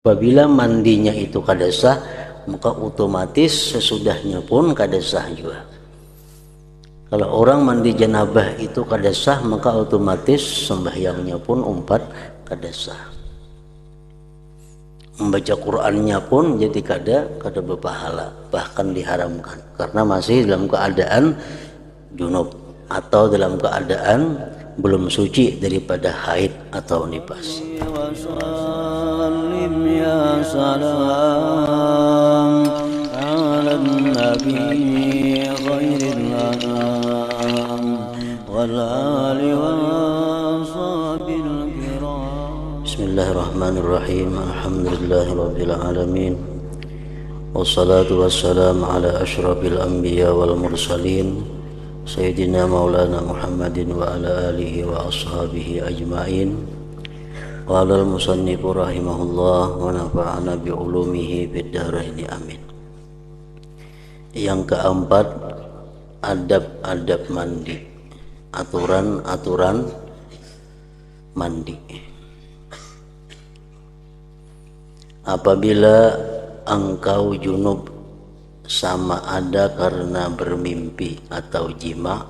Apabila mandinya itu kada sah, maka otomatis sesudahnya pun kada sah juga. Kalau orang mandi janabah itu kada sah, maka otomatis sembahyangnya pun umpat kada sah. Membaca Qur'annya pun jadi kada berpahala, bahkan diharamkan karena masih dalam keadaan junub atau dalam keadaan belum suci daripada haid atau nifas. Bismillahirrahmanirrahim. Alhamdulillahirabbil alamin. Wassalatu wassalamu ala asyrafil anbiya wal mursalin Sayyidina Maulana Muhammadin wa ala alihi wa ashabihi ajma'in. Wa alal musannifu rahimahullah wa nafa'ana bi'ulumihi biddaraini amin. Yang keempat, adab-adab mandi, aturan-aturan mandi. Apabila engkau junub sama ada karena bermimpi atau jima,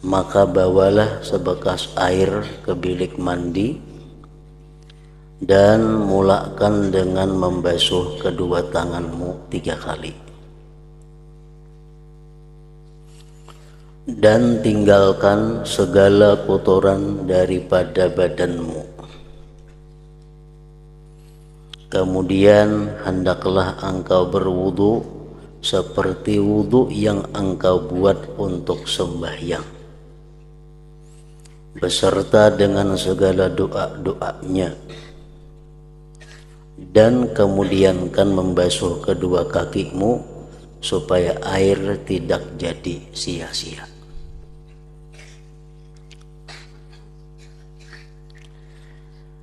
maka bawalah sebekas air ke bilik mandi dan mulakan dengan membasuh kedua tanganmu 3 kali. Dan tinggalkan segala kotoran daripada badanmu. Kemudian hendaklah engkau berwudu seperti wudu yang engkau buat untuk sembahyang, beserta dengan segala doa-doanya. Dan kemudian kan membasuh kedua kakimu supaya air tidak jadi sia-sia.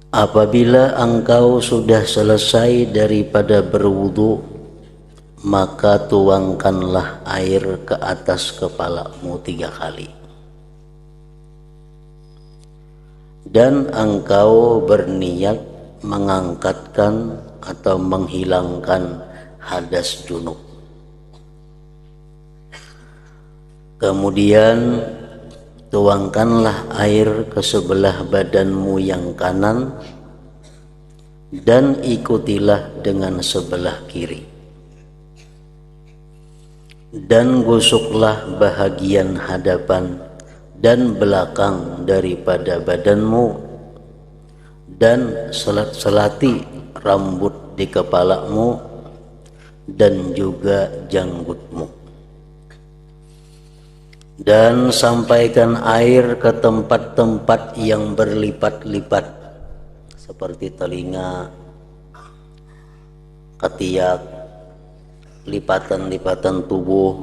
Apabila engkau sudah selesai daripada berwudu, maka tuangkanlah air ke atas kepalamu 3 kali. Dan engkau berniat mengangkatkan atau menghilangkan hadas junub. Kemudian tuangkanlah air ke sebelah badanmu yang kanan dan ikutilah dengan sebelah kiri. Dan gosoklah bahagian hadapan dan belakang daripada badanmu dan selati rambut di kepalamu dan juga janggutmu. Dan sampaikan air ke tempat-tempat yang berlipat-lipat seperti telinga, ketiak, lipatan-lipatan tubuh.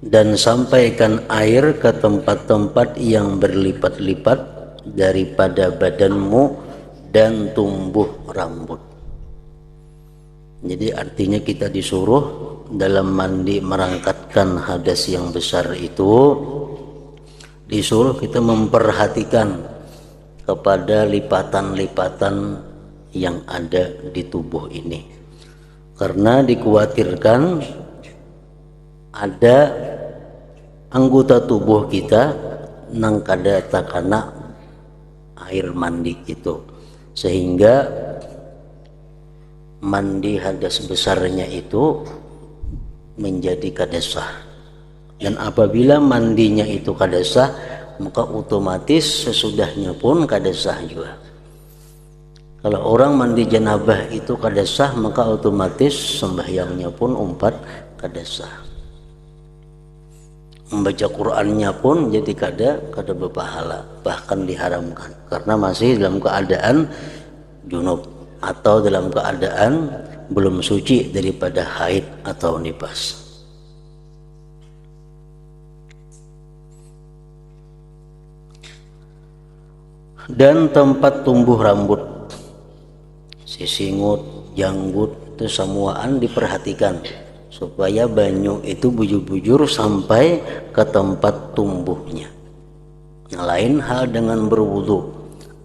Dan sampaikan air ke tempat-tempat yang berlipat-lipat daripada badanmu dan tumbuh rambut. Jadi artinya kita disuruh dalam mandi merangkatkan hadas yang besar itu, disuruh kita memperhatikan kepada lipatan-lipatan yang ada di tubuh ini, karena dikhawatirkan ada anggota tubuh kita nang kada takana air mandi itu, sehingga mandi hadas besarnya itu menjadi kada sah. Dan apabila mandinya itu kada sah, maka otomatis sesudahnya pun kada sah juga. Kalau orang mandi janabah itu kada sah, maka otomatis sembahyangnya pun umpat kada sah. Membaca Qur'annya pun jadi kada berpahala, bahkan diharamkan karena masih dalam keadaan junub atau dalam keadaan belum suci daripada haid atau nifas. Dan tempat tumbuh rambut, sisingut, janggut, itu semuaan diperhatikan supaya banyu itu bujur-bujur sampai ke tempat tumbuhnya. Lain hal dengan berwudu.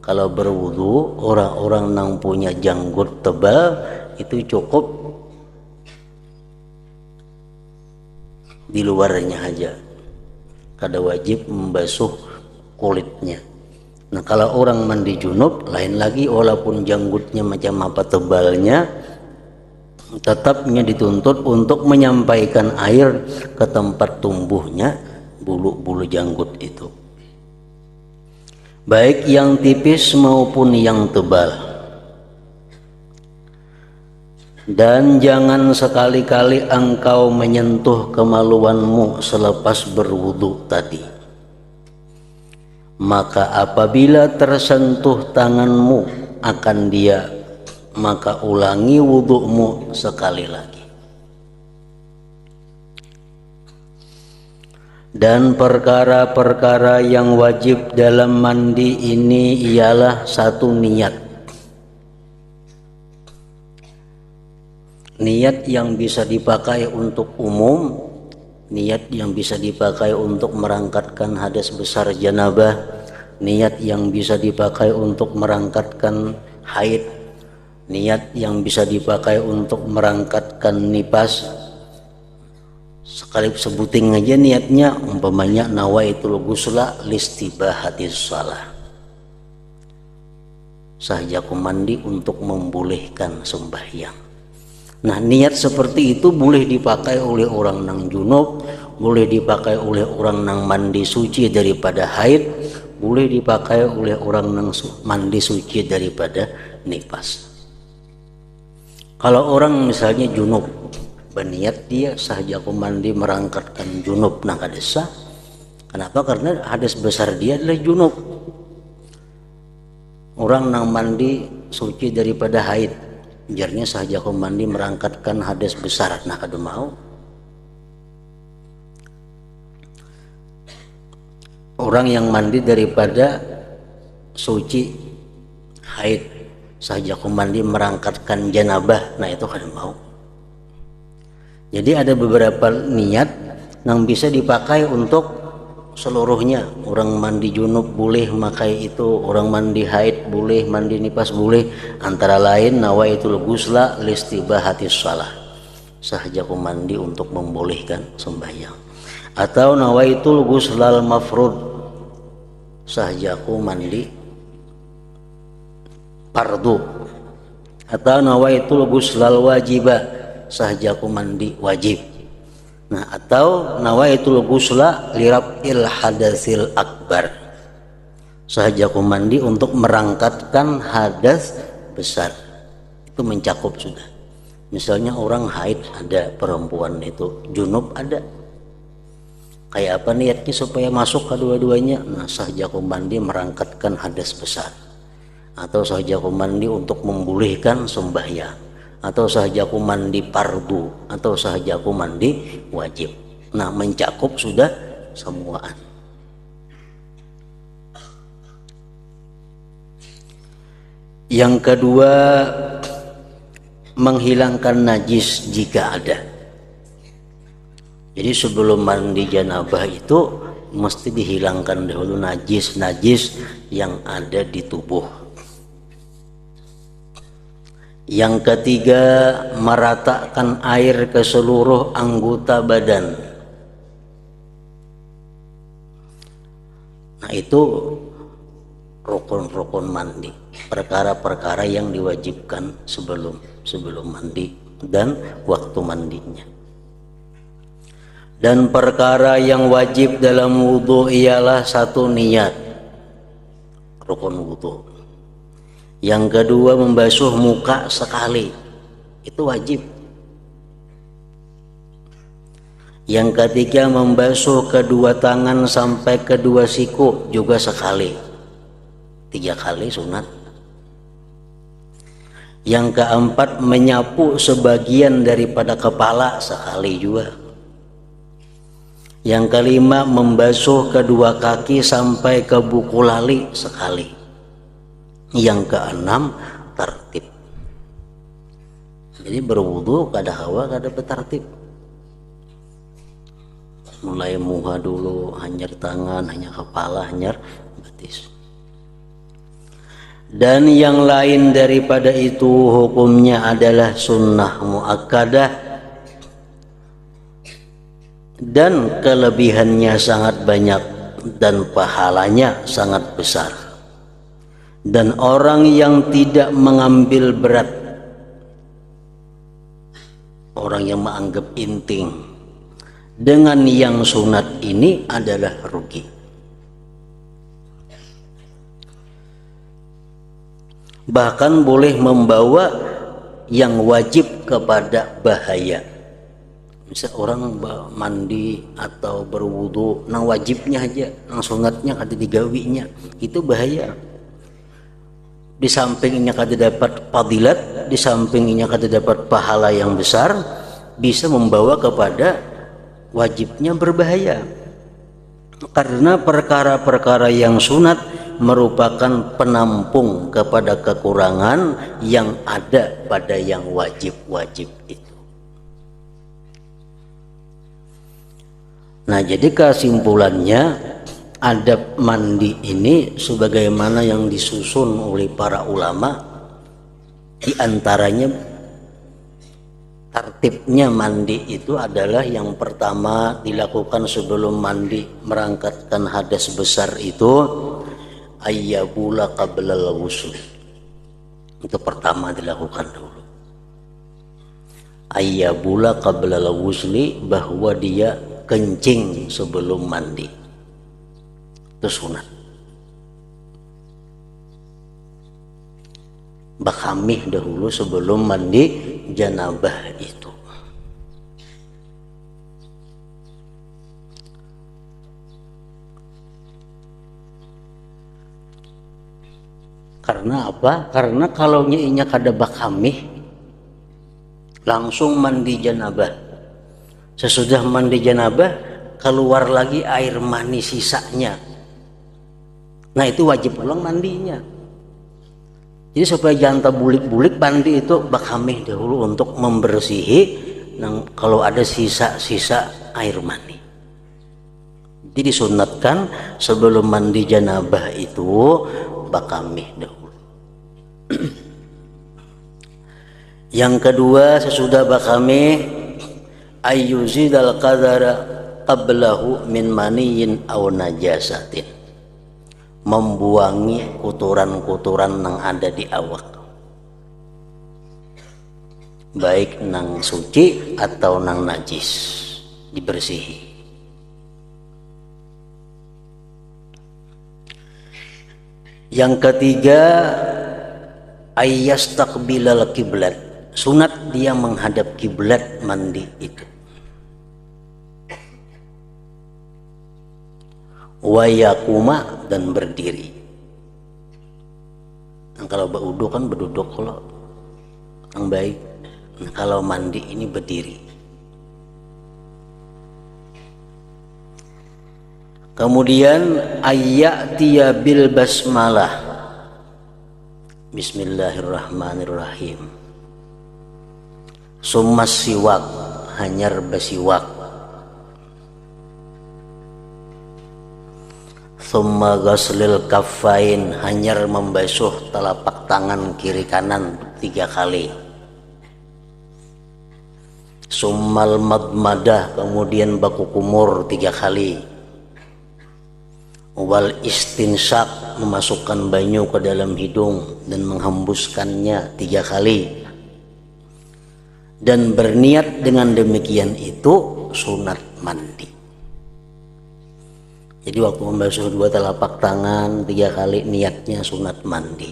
Kalau berwudu orang-orang yang punya janggut tebal itu cukup di luarnya aja, kada wajib membasuh kulitnya. Nah kalau orang mandi junub lain lagi, walaupun janggutnya macam apa tebalnya, tetapnya dituntut untuk menyampaikan air ke tempat tumbuhnya bulu-bulu janggut itu, baik yang tipis maupun yang tebal. Dan jangan sekali-kali engkau menyentuh kemaluanmu selepas berwudu tadi. Maka apabila tersentuh tanganmu akan dia, maka ulangi wudu'mu sekali lagi. Dan perkara-perkara yang wajib dalam mandi ini ialah satu, niat. Niat yang bisa dipakai untuk umum, niat yang bisa dipakai untuk merangkatkan hadas besar janabah, niat yang bisa dipakai untuk merangkatkan haid, niat yang bisa dipakai untuk merangkatkan nifas. Sekali sebuting aja niatnya, umpamanya nawaitul ghusla listibahatis shalah, sahajaku mandi untuk membolehkan sembahyang. Nah niat seperti itu boleh dipakai oleh orang nang junub, boleh dipakai oleh orang nang mandi suci daripada haid, boleh dipakai oleh orang nang mandi suci daripada nifas. Kalau orang misalnya junub, berniat dia sahajaku mandi merangkatkan junub nang kadesa. Kenapa? Karena hadas besar dia adalah junub. Orang nang mandi suci daripada haid, jarnya sahajaku mandi merangkatkan hadas besar, nah kada mau. Orang yang mandi daripada suci haid, sahajaku mandi merangkatkan janabah, nah itu kada mau. Jadi ada beberapa niat yang bisa dipakai untuk seluruhnya. Orang mandi junub boleh memakai itu, orang mandi haid boleh, mandi nifas boleh. Antara lain nawaitul ghusla listibahatis shalah, sahajaku mandi untuk membolehkan sembahyang. Atau nawaitul ghuslal mafrud, sahajaku mandi fardu. Atau nawaitul ghuslal wajiba, sahajaku mandi wajib. Nah atau nawaitul ghusla liraf'il hadasil akbar, sahajaku mandi untuk merangkatkan hadas besar. Itu mencakup sudah. Misalnya orang haid ada, perempuan itu junub ada, kayak apa niatnya supaya masuk kedua-duanya? Nah sahajaku mandi merangkatkan hadas besar, atau sahajaku mandi untuk membolehkan sembahyang, atau sahajaku mandi fardu, atau sahajaku mandi wajib. Nah mencakup sudah semuaan. Yang kedua, menghilangkan najis jika ada. Jadi sebelum mandi janabah itu mesti dihilangkan dahulu najis-najis yang ada di tubuh. Yang ketiga, meratakan air ke seluruh anggota badan. Nah itu rukun-rukun mandi, perkara-perkara yang diwajibkan sebelum mandi dan waktu mandinya. Dan perkara yang wajib dalam wudu ialah satu, niat, rukun wudu. Yang kedua, membasuh muka sekali, itu wajib. Yang ketiga, membasuh kedua tangan sampai kedua siku juga sekali, 3 kali sunat. Yang keempat, menyapu sebagian daripada kepala sekali juga. Yang kelima, membasuh kedua kaki sampai ke buku lali sekali. Yang keenam, tertib. Jadi berwudu kada hawa kada bertertib. Mulai muka dulu, hanyar tangan, hanya kepala, hanyar betis. Dan yang lain daripada itu hukumnya adalah sunnah muakkadah dan kelebihannya sangat banyak dan pahalanya sangat besar. Dan orang yang tidak mengambil berat, orang yang menganggap inting dengan yang sunat ini adalah rugi. Bahkan boleh membawa yang wajib kepada bahaya. Misal orang mandi atau berwudu, nang wajibnya aja, nang sunatnya ada digawinya, itu bahaya. Di sampingnya kada dapat fadilat, di sampingnya kada dapat pahala yang besar, bisa membawa kepada wajibnya berbahaya. Karena perkara-perkara yang sunat merupakan penampung kepada kekurangan yang ada pada yang wajib-wajib itu. Nah, jadi kesimpulannya adab mandi ini sebagaimana yang disusun oleh para ulama, di antaranya tertibnya mandi itu adalah yang pertama dilakukan sebelum mandi merangkatkan hadas besar itu ayyabula qablal ghusl. Itu pertama dilakukan dulu. Ayyabula qablal ghusli, bahwa dia kencing sebelum mandi. Itu sunat. Bakhamih dahulu sebelum mandi janabah itu. Karena apa? Karena kalau nyiinya kada bakhamih langsung mandi janabah. Sesudah mandi janabah keluar lagi air mani sisanya. Nah, itu wajib ulang mandinya. Jadi supaya jangan bulik-bulik, mandi itu bakhamih dahulu untuk membersihi kalau ada sisa-sisa air mani. Jadi disunatkan sebelum mandi janabah itu bakhamih dahulu. Yang kedua, sesudah bakhamih ayyuzidal qadara qablahu min maniyin aw najasatin, membuangi kotoran-kotoran yang ada di awak, baik nang suci atau nang najis, dibersihi. Yang ketiga ayyastaqbilal kiblat, sunat dia menghadap kiblat mandi itu. Wayakuma, dan berdiri. Kalau berwudu kan berduduk, kalau yang baik. Kalau mandi ini berdiri. Kemudian ayyatiya bil basmalah, bismillahirrahmanirrahim. Summas siwak, hanyar besiwak. Summa ghaslil kaffain, hanyar membasuh telapak tangan kiri kanan 3 kali. Summal madmadah, kemudian baku kumur 3 kali. Wal istinsyak, memasukkan banyu ke dalam hidung dan menghembuskannya 3 kali. Dan berniat dengan demikian itu sunat mandi. Jadi waktu membasuh 2 telapak tangan 3 kali niatnya sunat mandi.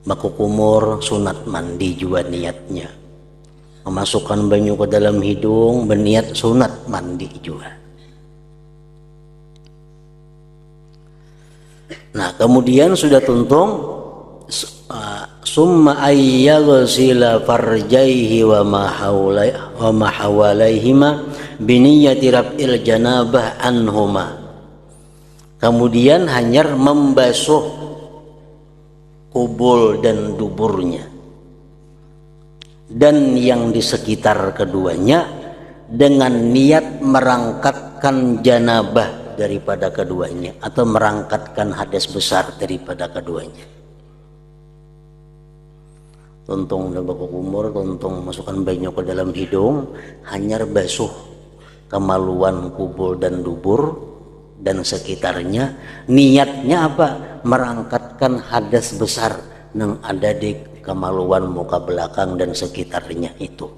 Baku kumur sunat mandi juga niatnya. Memasukkan banyu ke dalam hidung berniat sunat mandi juga. Nah, kemudian sudah tuntung summa ayyaghsila farjaihi wa ma hawalaihima biniyati raf'il janabah anhuma. Kemudian hanyar membasuh kubul dan duburnya dan yang di sekitar keduanya dengan niat merangkatkan janabah daripada keduanya atau merangkatkan hadas besar daripada keduanya. Tuntung dan baku kumur, tuntung masukkan banyu ke dalam hidung, hanyar basuh kemaluan kubul dan dubur dan sekitarnya. Niatnya apa? Merangkatkan hadas besar yang ada di kemaluan muka belakang dan sekitarnya itu.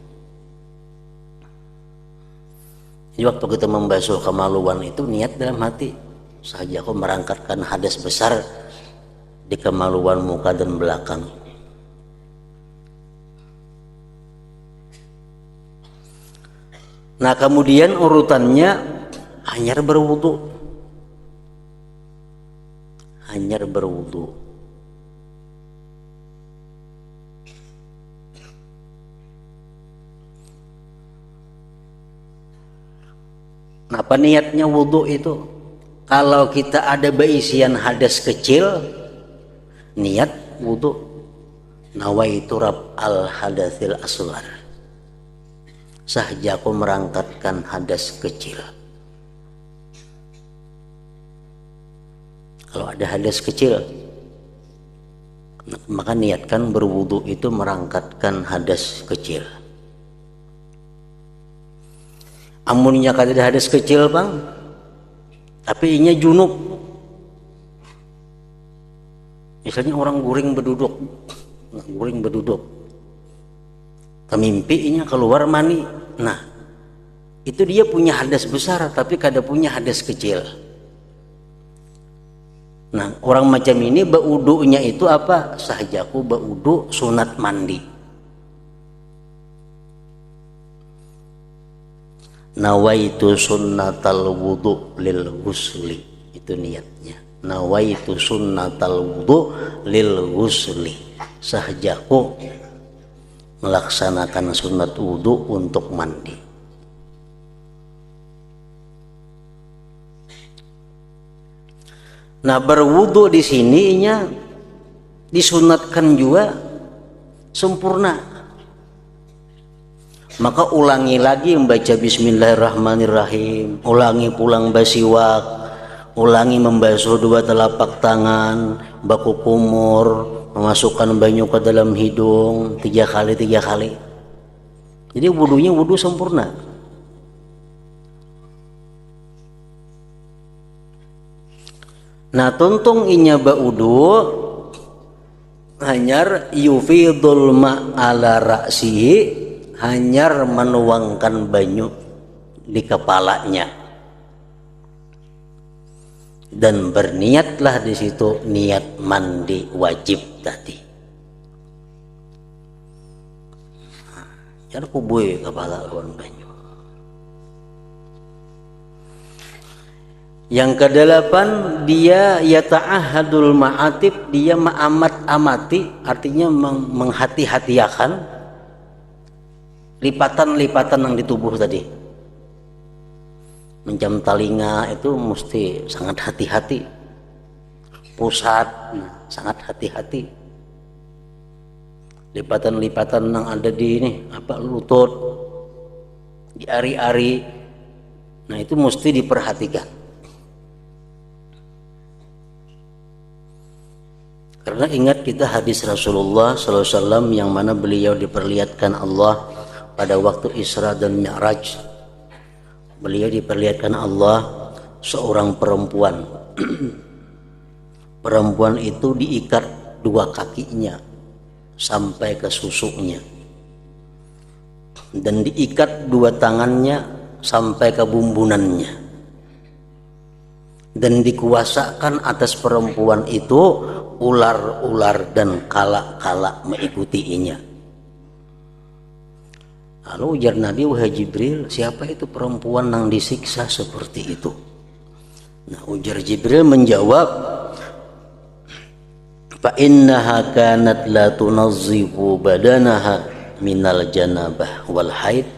Jadi waktu kita membasuh kemaluan itu niat dalam hati, saja aku merangkatkan hadas besar di kemaluan muka dan belakang. Nah kemudian urutannya hanyar berwudu. Hanyar berwudu. Nah, apa niatnya wudu itu? Kalau kita ada beisian hadas kecil, niat wudu. Nawaitu rab al hadatsil asghar. Sahaja aku merangkatkan hadas kecil. Kalau ada hadas kecil, maka niatkan berwudu itu merangkatkan hadas kecil. Amunnya kada ada hadas kecil bang, tapi inya junub. Misalnya orang guring berduduk, kemimpi inya keluar mani. Nah, itu dia punya hadas besar, tapi kada punya hadas kecil. Nah, orang macam ini baudunya itu apa? Sahajaku baudu sunat mandi. Nawaitu sunnatal wudu lil ghusli, itu niatnya. Nawaitu sunnatal wudu lil ghusli, sahajaku melaksanakan sunat wudu untuk mandi. Nah berwudu di sininya disunatkan juga sempurna. Maka ulangi lagi membaca bismillahirrahmanirrahim, ulangi pulang basiwak, ulangi membasuh dua telapak tangan, baku kumur, memasukkan banyu ke dalam hidung 3 kali. Jadi wudunya wudu sempurna. Nah tuntung inya baudu hanyar yufidul ma'ala ra'sihi, hanyar menuangkan banyu di kepalanya dan berniatlah di situ niat mandi wajib tadi. Jangan kubui kepala lawan banyu. Yang kedelapan, dia yata'ahadul ma'atib, dia amati, artinya menghati-hatiakan lipatan-lipatan yang di tubuh tadi. Mencam telinga itu mesti sangat hati-hati. Pusat, sangat hati-hati. Lipatan-lipatan yang ada di ini, lutut, di ari-ari. Nah itu mesti diperhatikan. Karena ingat kita hadis Rasulullah SAW yang mana beliau diperlihatkan Allah pada waktu Isra dan Mi'raj. Beliau diperlihatkan Allah seorang perempuan. Perempuan itu diikat 2 kakinya sampai ke susuknya, dan diikat 2 tangannya sampai ke bumbunannya, dan dikuasakan atas perempuan itu ular-ular dan kala-kala mengikutinya. Lalu ujar Nabi, wahai Jibril, siapa itu perempuan yang disiksa seperti itu? Nah ujar Jibril menjawab, fa innaha kanat la tunazzifu badanaha minal janabah wal haid.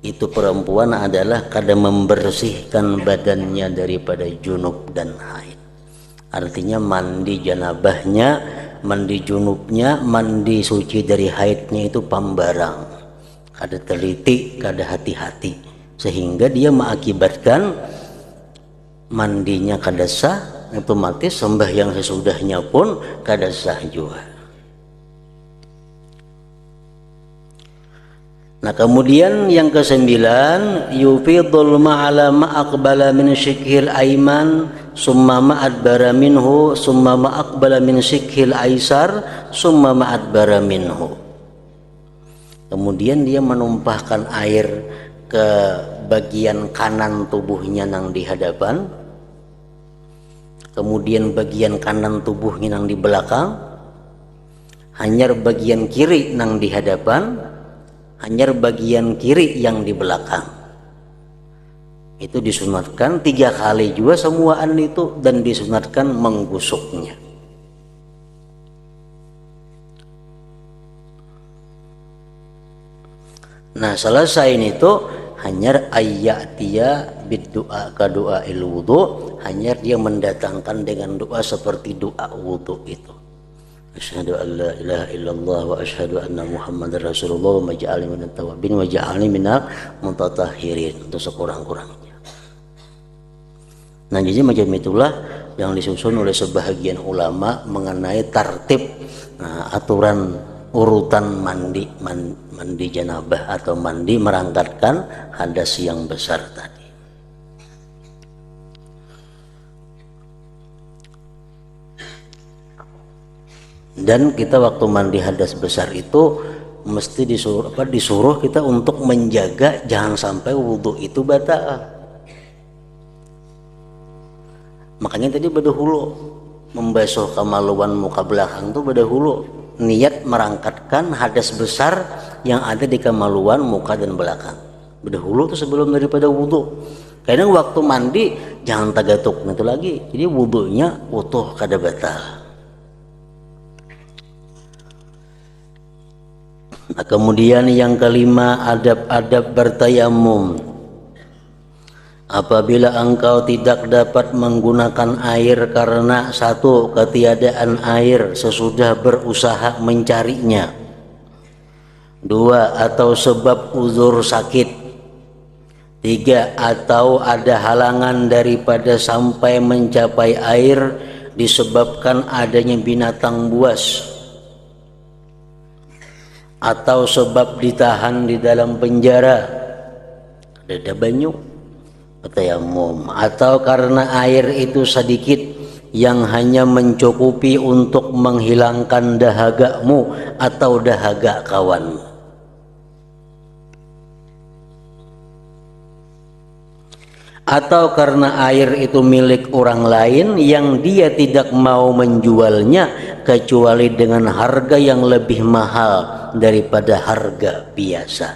Itu perempuan adalah kada membersihkan badannya daripada junub dan haid. Artinya mandi janabahnya, mandi junubnya, mandi suci dari haidnya itu pambarang. Kada teliti, kada hati-hati, sehingga dia mengakibatkan mandinya kada sah, otomatis sembahyang sesudahnya pun kada sah juga. Nah, kemudian yang kesembilan, yufidul ma'ala ma'aqbala min syikhil aiman summa ma'adbara minhu summa ma'aqbala min syikhil aisar summa ma'adbara minhu. Kemudian dia menumpahkan air ke bagian kanan tubuhnya nang di hadapan, kemudian bagian kanan tubuhnya nang di belakang, hanyar bagian kiri nang di hadapan, hanyar bagian kiri yang di belakang. Itu disunatkan 3 kali juga semuaan itu, dan disunatkan menggusuknya. Nah, selesai itu hanyar ayyatiya biddu'a ka du'ail wudu, hanyar dia mendatangkan dengan doa seperti doa wudu itu. Asyhadu an la ilaha illallah wa asyhadu anna Muhammadar Rasulullah wa ja'alni minat tawabin wa ja'alni minal mutatahhirin, untuk sekurang-kurangnya. Nah, jadi macam itulah yang disusun oleh sebahagian ulama mengenai tartib, aturan urutan mandi janabah atau mandi merangkatkan hadas yang besar tadi. Dan kita waktu mandi hadas besar itu mesti disuruh kita untuk menjaga jangan sampai wudhu itu batal. Makanya tadi berdahulu membasuh kemaluan muka belakang itu berdahulu niat merangkatkan hadas besar yang ada di kemaluan muka dan belakang. Berdahulu itu sebelum daripada wudhu. Kadang waktu mandi jangan tagatuk itu lagi. Jadi wudhunya utuh kada batal. Nah, kemudian yang kelima, adab-adab bertayamum. Apabila engkau tidak dapat menggunakan air karena satu, ketiadaan air sesudah berusaha mencarinya, dua, atau sebab uzur sakit, tiga, atau ada halangan daripada sampai mencapai air disebabkan adanya binatang buas, atau sebab ditahan di dalam penjara, ada banyu, tayamum, atau karena air itu sedikit yang hanya mencukupi untuk menghilangkan dahagamu atau dahaga kawanmu, atau karena air itu milik orang lain yang dia tidak mau menjualnya kecuali dengan harga yang lebih mahal daripada harga biasa.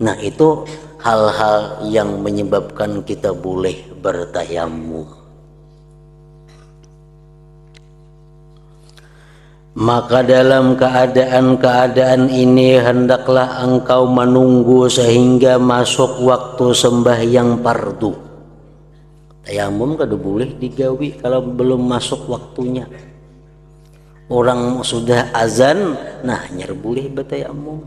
Nah, itu hal-hal yang menyebabkan kita boleh bertayamum. Maka dalam keadaan-keadaan ini hendaklah engkau menunggu sehingga masuk waktu sembahyang fardu. Tayamum kada boleh digawi kalau belum masuk waktunya. Orang sudah azan, nah nyar boleh bertayamum.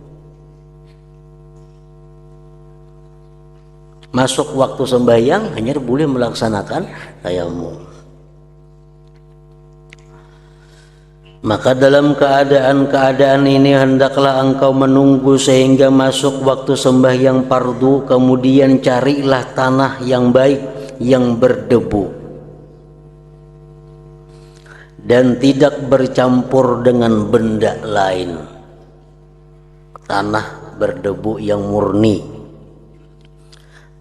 Masuk waktu sembahyang, hanya boleh melaksanakan tayamum. Maka dalam keadaan-keadaan ini hendaklah engkau menunggu sehingga masuk waktu sembahyang fardu, kemudian carilah tanah yang baik yang berdebu dan tidak bercampur dengan benda lain. Tanah berdebu yang murni.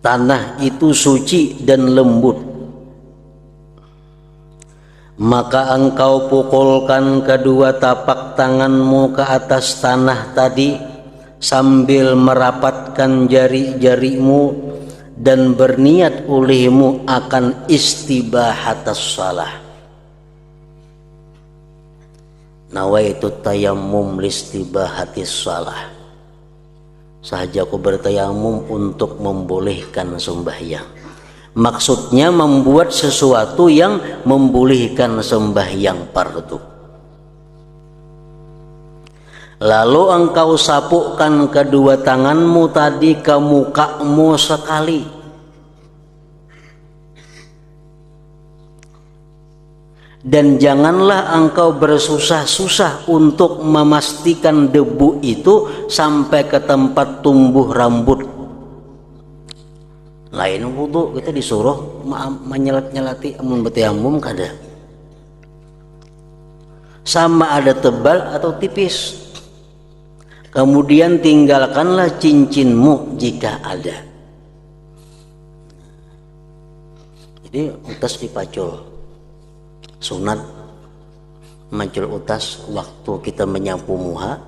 Tanah itu suci dan lembut. Maka engkau pukulkan kedua tapak tanganmu ke atas tanah tadi sambil merapatkan jari-jarimu dan berniat olehmu akan istibahatas salah. Nawaitu tayammum listibahatis salah. Sahaja aku bertayamum untuk membolehkan sembahyang. Maksudnya membuat sesuatu yang membolehkan sembahyang fardu. Lalu engkau sapukkan kedua tanganmu tadi ke mukamu sekali. Dan janganlah engkau bersusah-susah untuk memastikan debu itu sampai ke tempat tumbuh rambut. Lain wudu kita disuruh menyelat-nyelati amun betayamum kada. Sama ada tebal atau tipis. Kemudian tinggalkanlah cincinmu jika ada. Jadi utas dipacul. Sunat macul utas waktu kita menyapu muha,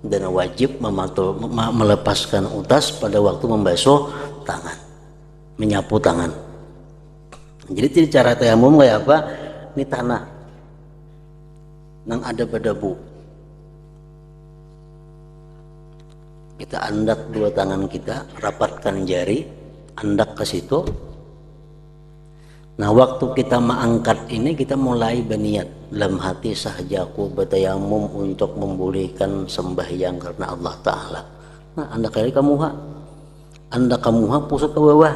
dan wajib melepaskan utas pada waktu membasuh tangan, menyapu tangan. Jadi cara tayamum kayak apa? Ini tanah nang ada berdebu, kita andak dua tangan kita, rapatkan jari, andak ke situ. Nah, waktu kita mengangkat ini kita mulai berniat dalam hati, sahajaku bertayamum untuk membolehkan sembahyang karena Allah Ta'ala. Nah, anda kali kamu pusat ke bawah.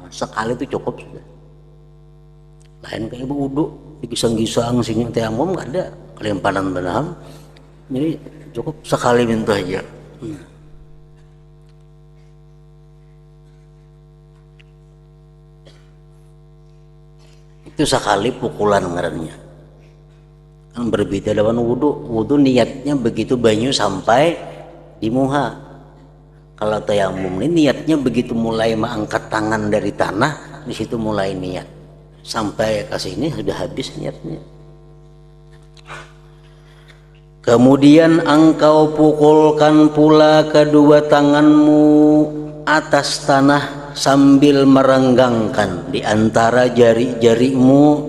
Sekali itu cukup sudah. Lain kayak wudu digisang-gisang sini tayamum nggak ada, kelimpanan benam. Jadi cukup sekali minta aja. Itu sekali pukulan ngarannya. Kan berbeda dengan wudu niatnya begitu banyu sampai di muha. Kalau tayamum ini niatnya begitu mulai mengangkat tangan dari tanah, di situ mulai niat. Sampai ke sini sudah habis niatnya. Kemudian engkau pukulkan pula kedua tanganmu atas tanah sambil merenggangkan di antara jari-jarimu,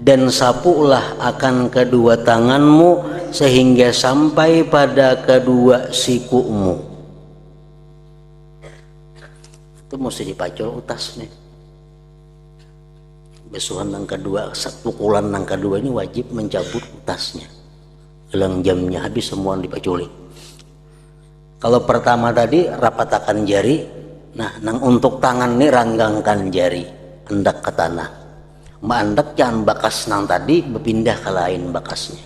dan sapulah akan kedua tanganmu sehingga sampai pada kedua sikumu. Itu mesti dipacul utas nih. Besuhan yang kedua, pukulan yang kedua ini wajib mencabut utasnya. Gelang jamnya habis semua dipaculi. Kalau pertama tadi rapatakan jari, nah nang untuk tangan ini ranggangkan jari, hendak ke tanah. Mbak jangan bakas nang tadi berpindah ke lain bakasnya.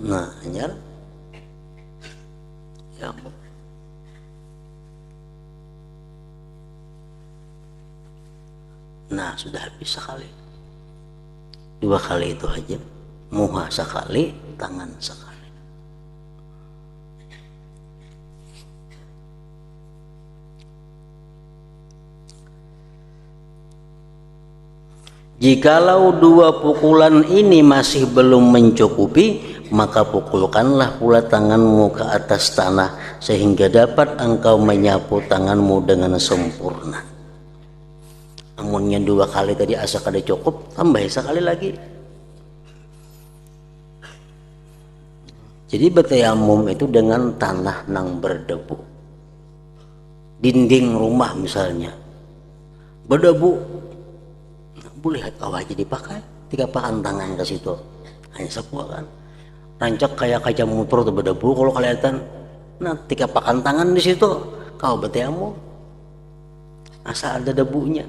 Nah, anyar. Ya. Nah, sudah habis sekali. 2 kali itu aja. Muha sekali, tangan sekali. Jikalau 2 pukulan ini masih belum mencukupi, maka pukulkanlah pula tanganmu ke atas tanah sehingga dapat engkau menyapu tanganmu dengan sempurna. Amunnya 2 kali tadi asa kada cukup, tambah sekali lagi. Jadi bertayamum itu dengan tanah nang berdebu. Dinding rumah misalnya berdebu, boleh kawah jadi pakai, 3 pakan tangan ke situ, hanya sebuah kan. Rancak kayak kaca motor tuh berdebu kalau kelihatan. Nah, 3 pakan tangan di situ, kau bertayamum, asal ada debunya.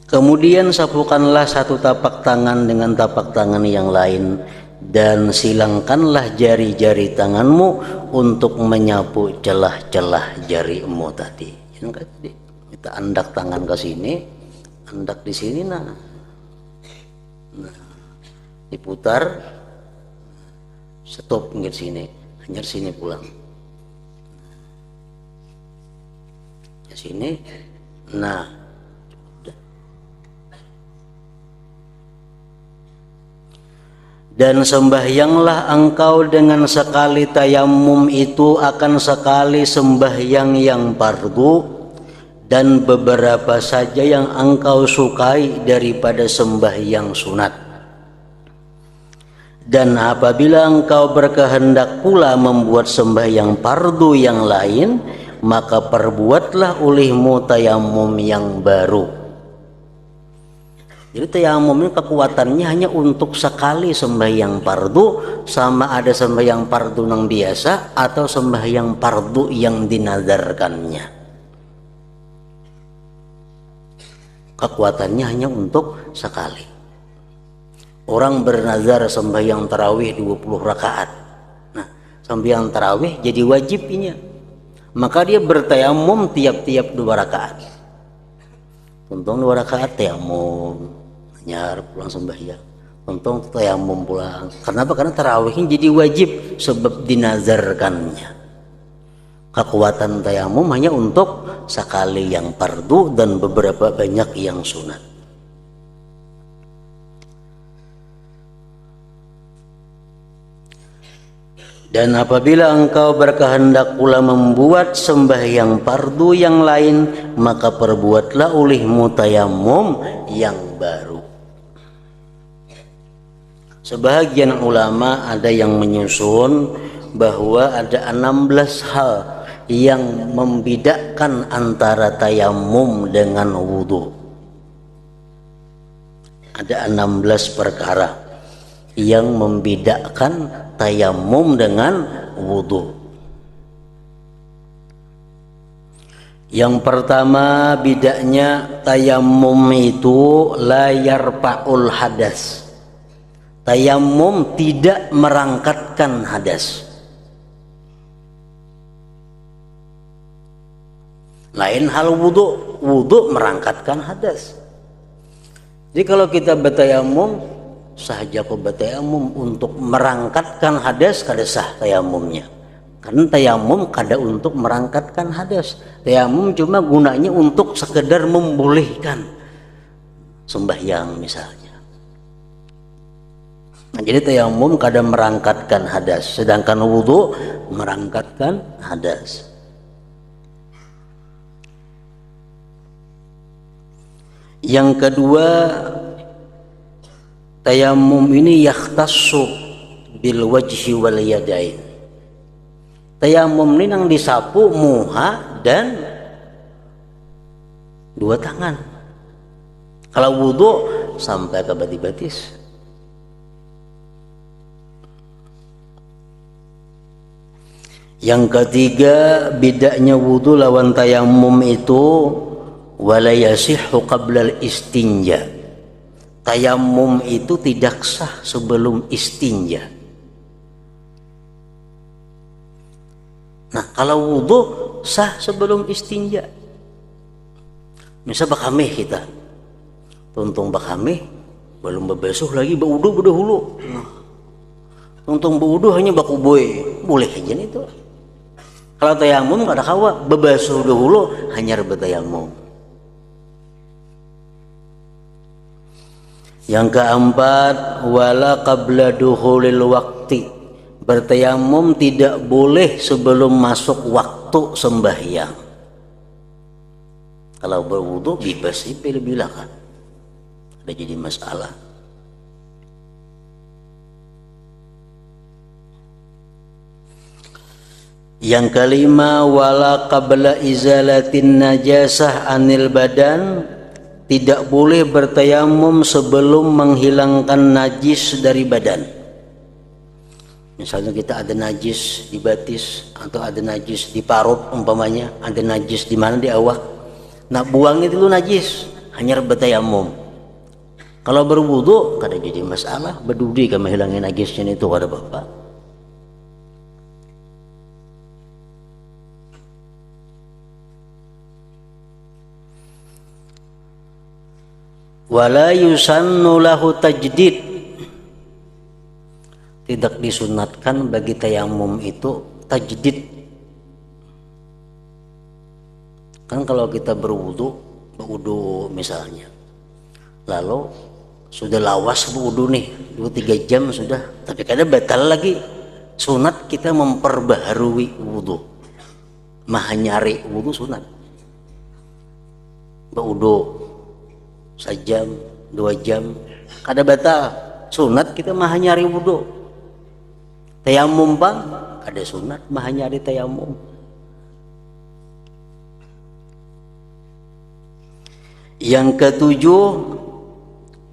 Kemudian sapukanlah 1 tapak tangan dengan tapak tangan yang lain, dan silangkanlah jari-jari tanganmu untuk menyapu celah-celah jarimu tadi. Kita andak tangan ke sini, andak di sini, nah diputar, stop pinggir sini, hanya sini pulang, ke sini, nah. Dan sembahyanglah engkau dengan sekali tayamum itu akan sekali sembahyang yang fardu, dan beberapa saja yang engkau sukai daripada sembahyang sunat. Dan apabila engkau berkehendak pula membuat sembahyang fardu yang lain, maka perbuatlah olehmu tayamum yang baru. Jadi tayamum ini kekuatannya hanya untuk sekali sembahyang fardu, sama ada sembahyang fardu yang biasa atau sembahyang fardu yang dinadarkannya. Kekuatannya hanya untuk sekali. Orang bernazar sembahyang tarawih 20 rakaat. Nah, sembahyang tarawih jadi wajibnya. Maka dia bertayamum tiap-tiap 2 rakaat. Untung 2 rakaat tayamum, nyar pulang sembahyang. Untung tayamum pulang. Kenapa? Karena tarawihnya jadi wajib sebab dinazarkannya. Kekuatan tayamum hanya untuk sekali yang fardu dan beberapa banyak yang sunat. Dan apabila engkau berkehendak pula membuat sembahyang fardu yang lain, maka perbuatlah olehmu tayamum yang baru. Sebahagian ulama ada yang menyusun bahwa ada 16 hal yang membedakan antara tayamum dengan wudu. Ada 16 perkara yang membedakan tayamum dengan wudu. Yang pertama bedanya, tayamum itu la yarfa'ul hadas. Tayamum tidak merangkatkan hadas. Lain hal wudu, wudu merangkatkan hadas. Jadi kalau kita bertayamum, sahaja kau bertayamum untuk merangkatkan hadas, kada sah tayamumnya. Karena tayamum kada untuk merangkatkan hadas. Tayamum cuma gunanya untuk sekedar membolehkan sembahyang misalnya. Nah, jadi tayamum kada merangkatkan hadas, sedangkan wudu merangkatkan hadas. Yang kedua, tayamum ini yakhtassu bil wajhi wal yadain. Tayamum ini yang disapu muha dan 2 tangan. Kalau wudu sampai ke batis-batis. Yang ketiga, bedanya wudu lawan tayamum itu wala yasihhu qabla al-istinja. Tayamum itu tidak sah sebelum istinja. Nah, kalau wudu sah sebelum istinja. Misal bakameh kita, tuntung bakameh belum berbasuh lagi baudu berdahulu. Tuntung baudu hanya bakuboy, boleh aja itu. Kalau tayamum kada kawa, berbasuh dahulu hanya bertayamum. Yang keempat, wala qabla duhulil waqti. Bertayamum tidak boleh sebelum masuk waktu sembahyang. Kalau berwudu bebas pilih-pilih kan. Ada jadi masalah. Yang kelima, wala qabla izalatin najasah anil badan. Tidak boleh bertayamum sebelum menghilangkan najis dari badan. Misalnya kita ada najis di batis atau ada najis di parut umpamanya, ada najis di mana di awak. Nah, buang itu najis, hanya bertayamum. Kalau berwudu kada jadi masalah, berdudi kan menghilangkan najisnya itu kada apa-apa. Wala yusannu lahu tajdid. Tidak disunatkan bagi tayamum itu tajdid. Kan kalau kita berwudu misalnya, lalu sudah lawas berwudu nih 2-3 jam sudah, tapi kadang batal lagi. Sunat kita memperbaharui wudu, mahanyari wudu sunat. Berwudu 1 jam, 2 jam, kada batal. Sunat kita maha nyari wudu. Tayamum bang, kada sunat maha nyari tayamum. Yang ketujuh,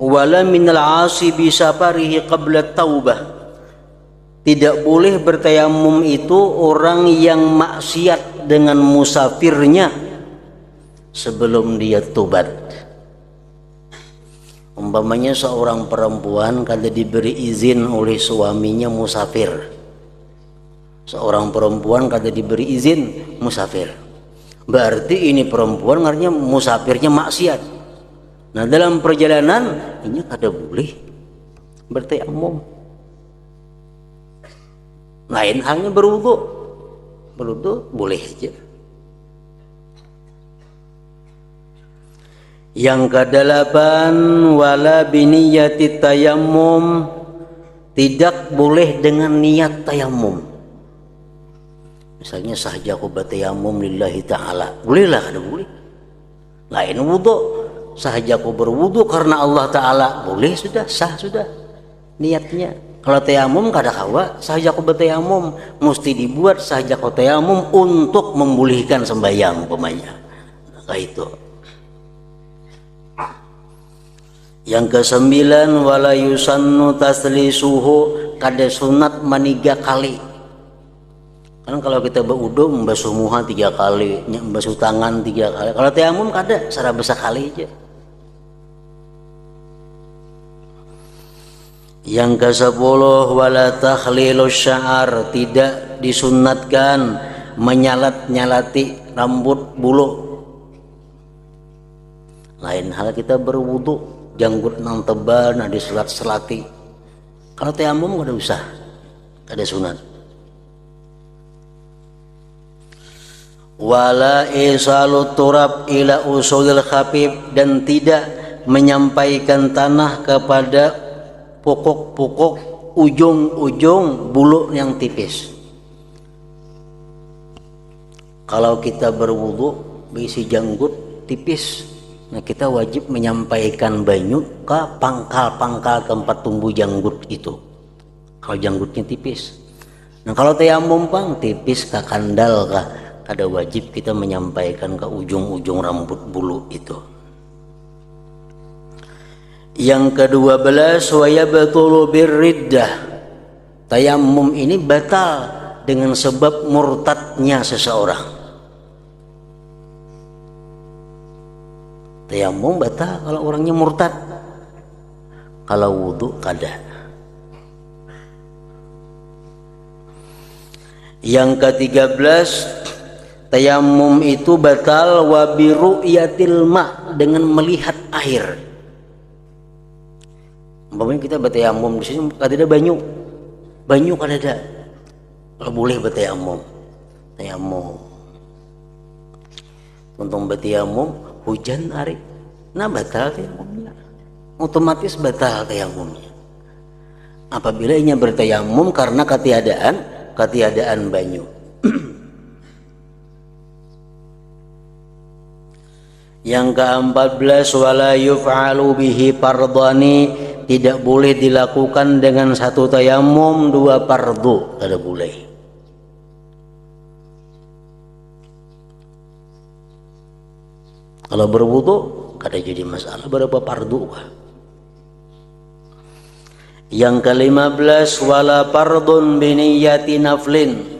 Wala minal 'asi bi safarihi qabla taubah. Tidak boleh bertayamum itu orang yang maksiat dengan musafirnya sebelum dia tobat. Umpamanya seorang perempuan kada diberi izin oleh suaminya musafir. Seorang perempuan kada diberi izin musafir. Berarti ini perempuan artinya musafirnya maksiat. Nah, dalam perjalanan ini kada boleh bertayamum. Lain halnya berwudu. Berwudu boleh saja. Yang kedelapan, wala biniyati tayammum, tidak boleh dengan niat tayamum. Misalnya sahaja aku bertayamum lillahi ta'ala, bolehlah, ada boleh. Lain wudu, sahaja aku berwudu karena Allah Ta'ala, boleh, sudah sah, sudah niatnya. Kalau tayamum kada kawa, sahaja aku bertayamum mesti dibuat sahaja aku tayamum untuk memulihkan sembahyang umpamanya. Nah, itu. Yang kesembilan, wala yusannu taslisuhu, kada sunat maniga kali. Kan kalau kita berwudu membasuh muha 3 kali, membasuh tangan 3 kali. Kalau tayamum kada, secara besar kali aja. Yang ke-10, wala takhlilus sya'ar, tidak disunatkan menyalat-nyalati rambut bulu. Lain hal kita berwudu, janggut nang tebal, nah diselat-selati. Kalau tayamum kada usah, kada sunat. Wala isalut turab ila usulil khafif, dan tidak menyampaikan tanah kepada pokok-pokok ujung-ujung bulu yang tipis. Kalau kita berwudu berisi janggut tipis, nah kita wajib menyampaikan banyu ke pangkal-pangkal tempat tumbuh janggut itu. Kalau janggutnya tipis. Nah kalau tayamum pang tipis ke kandal kah, ada wajib kita menyampaikan ke ujung-ujung rambut bulu itu. Yang ke-12, wa yabtulu birriddah, tayamum ini batal dengan sebab murtadnya seseorang. Tayamum batal kalau orangnya murtad. Kalau wudu kada. Yang ke-13, tayamum itu batal wa biru'yatil ma, dengan melihat air. Umpamanya kita bertayamum di sini kada ada banyu kada ada, kalau boleh bertayamum, tayamum. Untung bertayamum hujan hari, nah batal tayamumnya, otomatis batal tayamumnya. Apabila inya bertayamum karena ketiadaan banyu. Yang ke-14, wala yuf'alu bihi fardhani, tidak boleh dilakukan dengan satu tayamum 2 fardu, tidak boleh. Kalau berwudu kada jadi masalah berapa fardu. Yang ke-15, wala fardun biniyati naflin.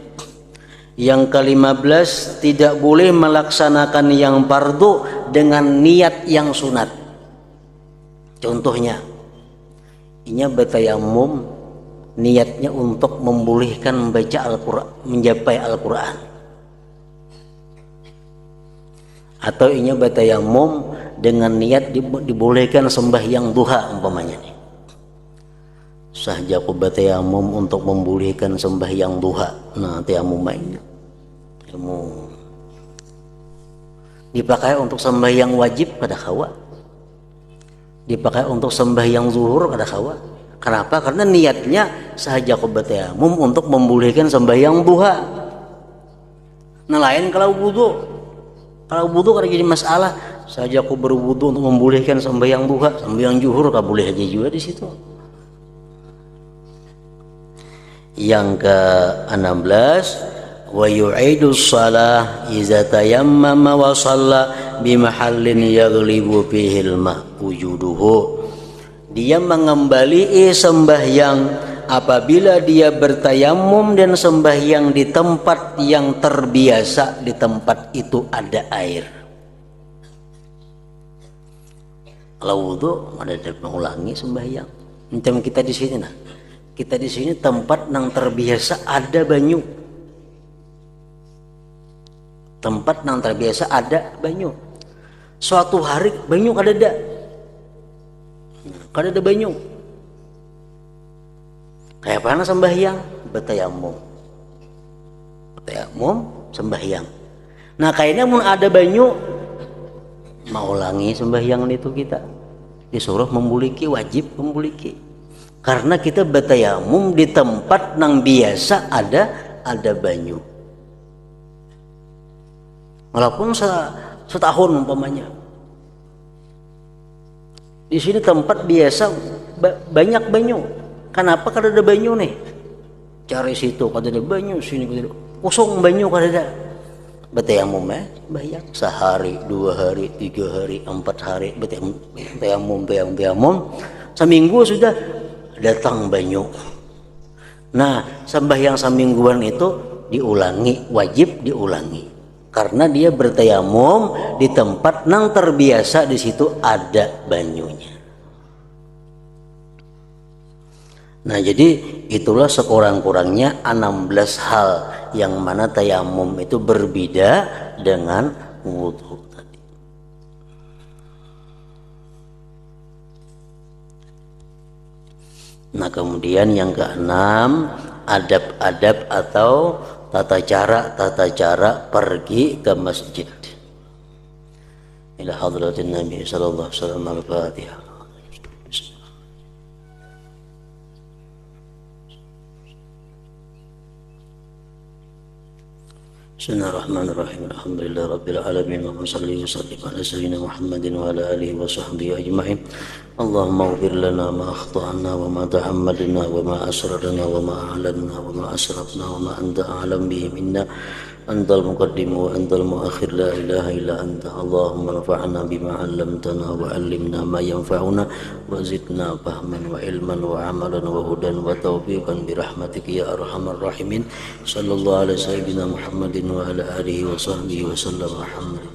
Yang ke-15, tidak boleh melaksanakan yang fardu dengan niat yang sunat. Contohnya, inya bertayamum niatnya untuk membolehkan membaca Al-Quran, mencapai Al-Quran. Atau inya bertayamum dengan niat dibolehkan sembahyang duha umpamanya nih. Sahaja aku bertayamum untuk membolehkan sembahyang duha. Nah, tayamum mainnya ilmu dipakai untuk sembahyang wajib kada kawa, dipakai untuk sembahyang zuhur kada kawa. Kenapa? Karena niatnya sahaja aku bertayamum untuk membolehkan sembahyang duha. Nah, lain kalau wudu kada jadi masalah. Sahaja aku berwudu untuk membolehkan sembahyang duha, sembahyang zuhur kada boleh aja juga di situ. Yang ke-16, wa yu'idu shalah iza tayammama wa shalla bi mahallin yaghlibu fihi al-ma wujuduhu, Dia mengembalikan sembahyang apabila dia bertayamum dan sembahyang di tempat yang terbiasa, di tempat itu ada air. Kalau wudu ada mengulangi sembahyang. Macam kita di sini nah. Kita di sini tempat yang terbiasa ada banyu. Tempat yang terbiasa ada banyu. Suatu hari banyu kada ada banyu. Kayak mana sembahyang? Bertayamum. Bertayamum sembahyang. Nah, kayaknya mun ada banyu mau ulangi sembahyang itu kita. Disuruh membuliki, wajib membuliki. Karena kita bertayamum di tempat yang biasa ada banyu. Walaupun setahun umpamanya. Di sini tempat biasa banyak banyu. Kenapa kada ada banyu nih? Cari situ kada ada banyu, sini kada ada. Kosong banyu kada ada. Bertayamum bayang sehari, 2 hari, 3 hari, 4 hari bertayamum. Seminggu sudah datang banyu. Nah, sembahyang semingguan itu diulangi, wajib diulangi. Karena dia bertayamum di tempat yang terbiasa, di situ ada banyunya. Nah, jadi itulah sekurang-kurangnya 16 hal yang mana tayamum itu berbeda dengan wudu tadi. Nah, kemudian yang keenam, adab-adab atau tata cara pergi ke masjid. Ila hadratin Nabi sallallahu alaihi wasallam. Al-Fatihah. Bismillahirrahmanirrahim. Alhamdulillah rabbil alamin. Wa salli wa sallim ala sayyidina Muhammadin wa ala alihi wa sahbihi ajma'in. Allahumma ighfir lana ma akhta'na wa ma ta'ammadna wa ma asrarna wa ma a'lanna wa ma asrafna wa ma anta a'lam bihi minna. Antal muqaddim wa antal muakhir, la ilaha illa anta. Allahumma nafa'na bima 'allamtana wa 'allimna ma yanfa'una wa zidna fahman wa ilman wa 'amalan wa hudan wa tawfiqan bi rahmatika ya arhamar rahimin. Sallallahu alaihi sayyidina Muhammadin wa ala alihi wa sahbihi wa sallam. Alhamdulillah.